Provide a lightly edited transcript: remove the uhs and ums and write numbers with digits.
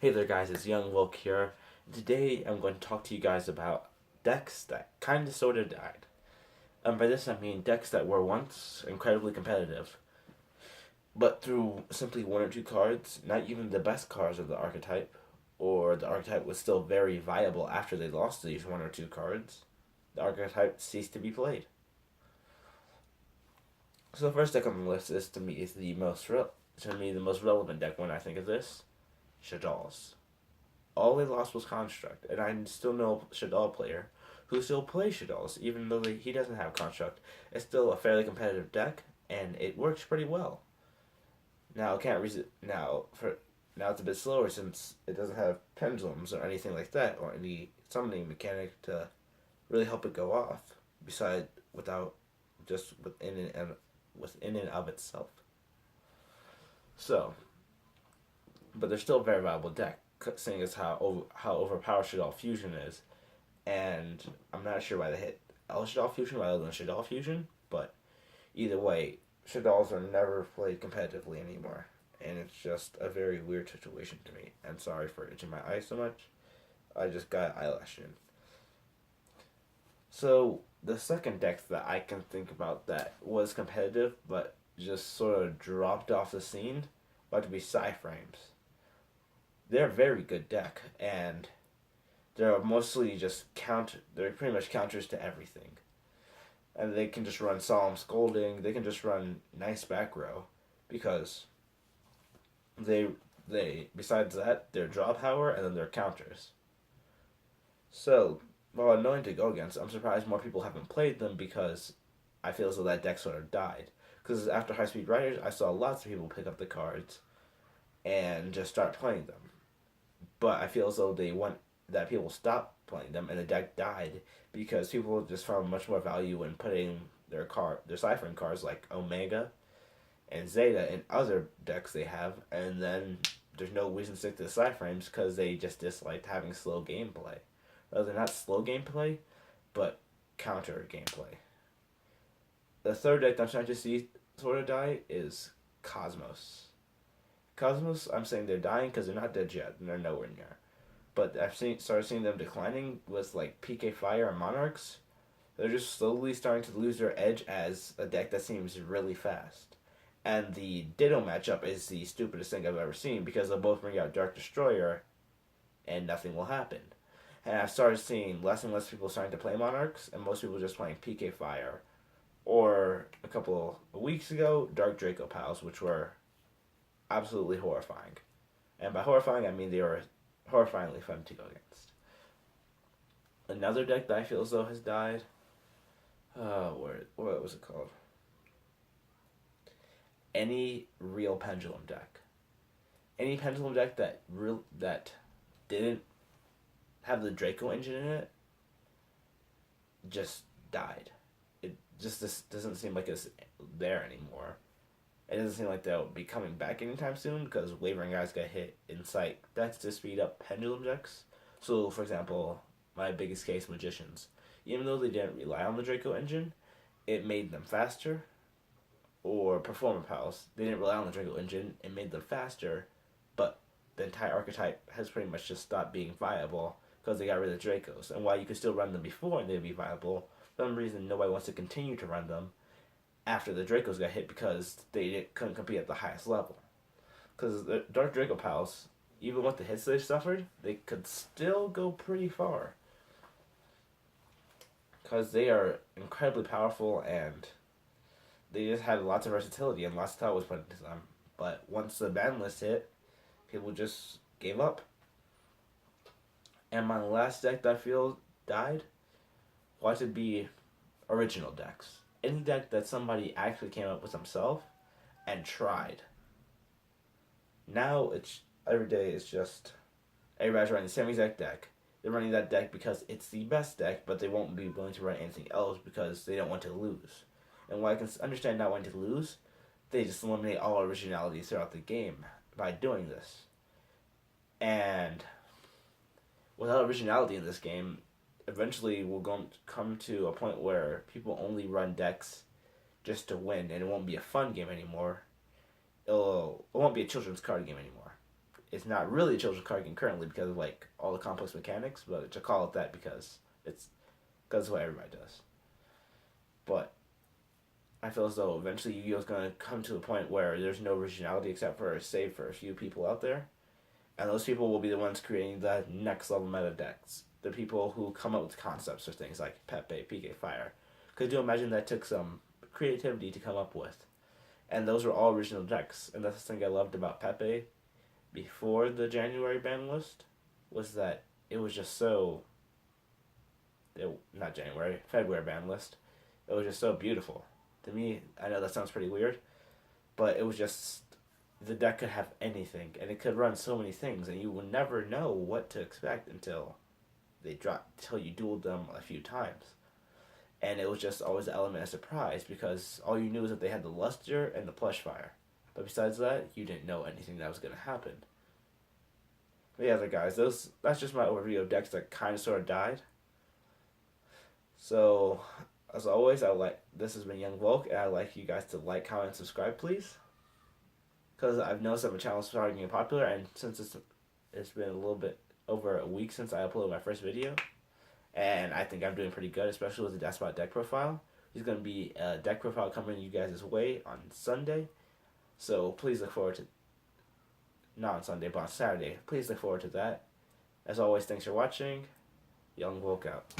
Hey there guys, it's Young Wilk here. Today I'm going to talk to you guys about decks that kinda sorta died. By this I mean decks that were once incredibly competitive, but through simply one or two cards, not even the best cards of the archetype, or the archetype was still very viable after they lost these one or two cards, the archetype ceased to be played. So the first deck on the list is to me the most relevant deck when I think of this, Shadal's. All they lost was Construct, and I still know a Shadal player who still plays Shadals, even though he doesn't have Construct. It's still a fairly competitive deck, and it works pretty well. Now it can't now it's a bit slower since it doesn't have pendulums or anything like that, or any summoning mechanic to really help it go off. Besides, without just within and of itself. So, but they're still a very viable deck, seeing as how overpowered Shadal Fusion is, and I'm not sure why they hit El Shadal Fusion rather than Shadal Fusion, but either way, Shadals are never played competitively anymore, and it's just a very weird situation to me. And sorry for itching my eyes so much. I just got eyelash in. So the second deck that I can think about that was competitive but just sort of dropped off the scene about to be Psyframes. They're a very good deck, and they're mostly just they're pretty much counters to everything. And they can just run Solemn Scolding, they can just run nice back row, because they besides that, they're draw power and then they're counters. So, while annoying to go against, I'm surprised more people haven't played them because I feel as though that deck sort of died. Because after High Speed Riders, I saw lots of people pick up the cards and just start playing them. But I feel as though they want that people stop playing them and the deck died because people just found much more value in putting their ciphering cards like Omega and Zeta in other decks they have, and then there's no reason to stick to the side frames because they just disliked having slow gameplay. Rather not slow gameplay, but counter gameplay. The third deck I'm starting to see sort of die is Cosmos. Cosmos, I'm saying they're dying because they're not dead yet, and they're nowhere near. But started seeing them declining with like PK Fire and Monarchs. They're just slowly starting to lose their edge as a deck that seems really fast. And the Ditto matchup is the stupidest thing I've ever seen because they'll both bring out Dark Destroyer and nothing will happen. And I've started seeing less and less people starting to play Monarchs, and most people just playing PK Fire. Or a couple of weeks ago, Dark Draco Pals, which were absolutely horrifying. And by horrifying, I mean they were horrifyingly fun to go against. Another deck that I feel as though has died. What was it called? Any real Pendulum deck. Any Pendulum deck that didn't have the Draco engine in it just died. It just this doesn't seem like it's there anymore. It doesn't seem like they'll be coming back anytime soon because Wavering Eyes got hit in sight. That's to speed up Pendulum decks. So, for example, my biggest case, Magicians. Even though they didn't rely on the Draco engine, it made them faster. Or Performer Pals, they didn't rely on the Draco engine, it made them faster, but the entire archetype has pretty much just stopped being viable because they got rid of Dracos. And while you could still run them before and they'd be viable, for some reason nobody wants to continue to run them after the Dracos got hit because they couldn't compete at the highest level. Because the Dark Draco Pals, even with the hits they suffered, they could still go pretty far. Because they are incredibly powerful and they just had lots of versatility and lots of thought was put into them. But once the ban list hit, people just gave up. And my last deck that I feel died wanted to be original decks. Any deck that somebody actually came up with themselves and tried. Now it's every day it's just everybody's running the same exact deck. They're running that deck because it's the best deck, but they won't be willing to run anything else because they don't want to lose. And while I can understand not wanting to lose, they just eliminate all originality throughout the game by doing this. And without originality in this game, eventually we're going to come to a point where people only run decks just to win, and it won't be a fun game anymore. It won't be a children's card game anymore. it's not really a children's card game currently because of like all the complex mechanics, but to call it that because it's what everybody does. But I feel as though eventually Yu-Gi-Oh is going to come to a point where there's no originality except for save for a few people out there, and those people will be the ones creating the next level meta decks. The people who come up with concepts for things like Pepe, PK Fire, because you imagine that took some creativity to come up with, and those were all original decks. And that's the thing I loved about Pepe before the January ban list was that it was just so. Not January, February ban list. It was just so beautiful to me. I know that sounds pretty weird, but it was just the deck could have anything and it could run so many things, and you would never know what to expect until you dueled them a few times. And it was just always the element of surprise because all you knew was that they had the luster and the plush fire, but besides that, you didn't know anything that was going to happen. But yeah, guys, that's just my overview of decks that kind of sort of died. So, as always, this has been Young Volk, and I'd like you guys to like, comment, and subscribe, please. Because I've noticed that my channel is starting to get popular, and since it's been a little bit over a week since I uploaded my first video, and I think I'm doing pretty good, especially with the Despot deck profile. There's going to be a deck profile coming you guys' way on Sunday, so please look forward to, not on Sunday, but on Saturday. Please look forward to that. As always, thanks for watching. Young Volk out.